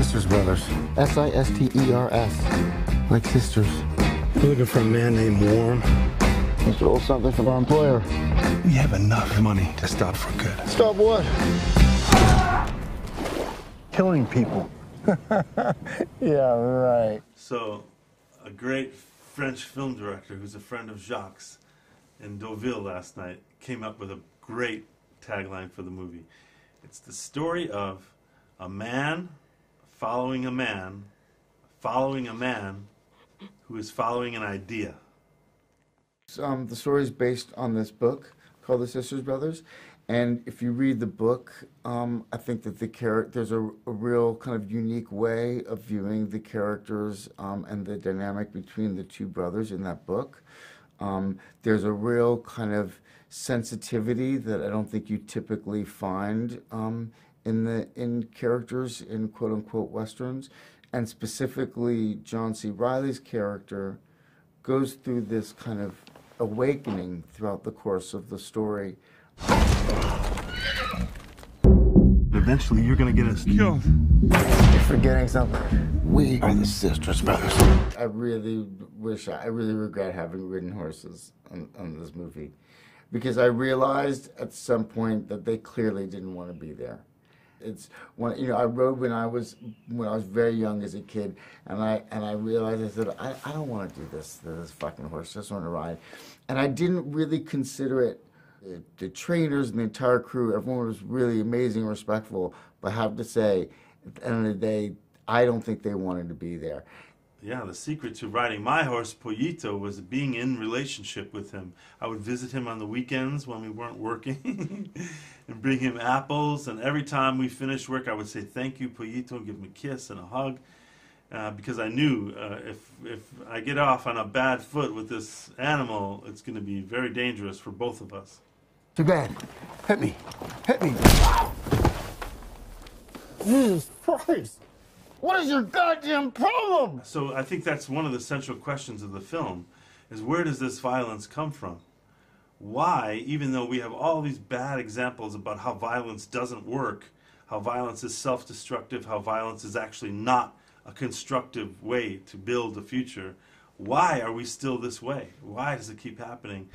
Sisters Brothers. S-I-S-T-E-R-S. Like sisters. We're looking for a man named Warm. It's a little something from our employer. We have enough money to stop for good. Stop what? Killing people. Yeah, right. So, a great French film director who's a friend of Jacques in Deauville last night came up with a great tagline for the movie. It's the story of a man following a man following a man who is following an idea. The story is based on this book called The Sisters Brothers, and if you read the book, I think that there's a real kind of unique way of viewing the characters and the dynamic between the two brothers in that book. There's a real kind of sensitivity that I don't think you typically find in characters in quote-unquote Westerns, and specifically John C. Reilly's character goes through this kind of awakening throughout the course of the story. Eventually you're going to get us killed. You're forgetting something. We are the Sisters Brothers. I really regret having ridden horses on this movie, because I realized at some point that they clearly didn't want to be there. It's when I rode when I was very young as a kid, and I realized, I said, I don't want to do this fucking horse. I just want to ride, and I didn't really consider it. The trainers and the entire crew, everyone was really amazing and respectful, but I have to say, at the end of the day, I don't think they wanted to be there. Yeah, the secret to riding my horse, Pollito, was being in relationship with him. I would visit him on the weekends when we weren't working and bring him apples, and every time we finished work, I would say, thank you, Pollito, and give him a kiss and a hug, because I knew if I get off on a bad foot with this animal, it's going to be very dangerous for both of us. Too bad. Hit me. Hit me. Jesus Christ. What is your goddamn problem? So I think that's one of the central questions of the film, is where does this violence come from? Why, even though we have all these bad examples about how violence doesn't work, how violence is self-destructive, how violence is actually not a constructive way to build a future, why are we still this way? Why does it keep happening?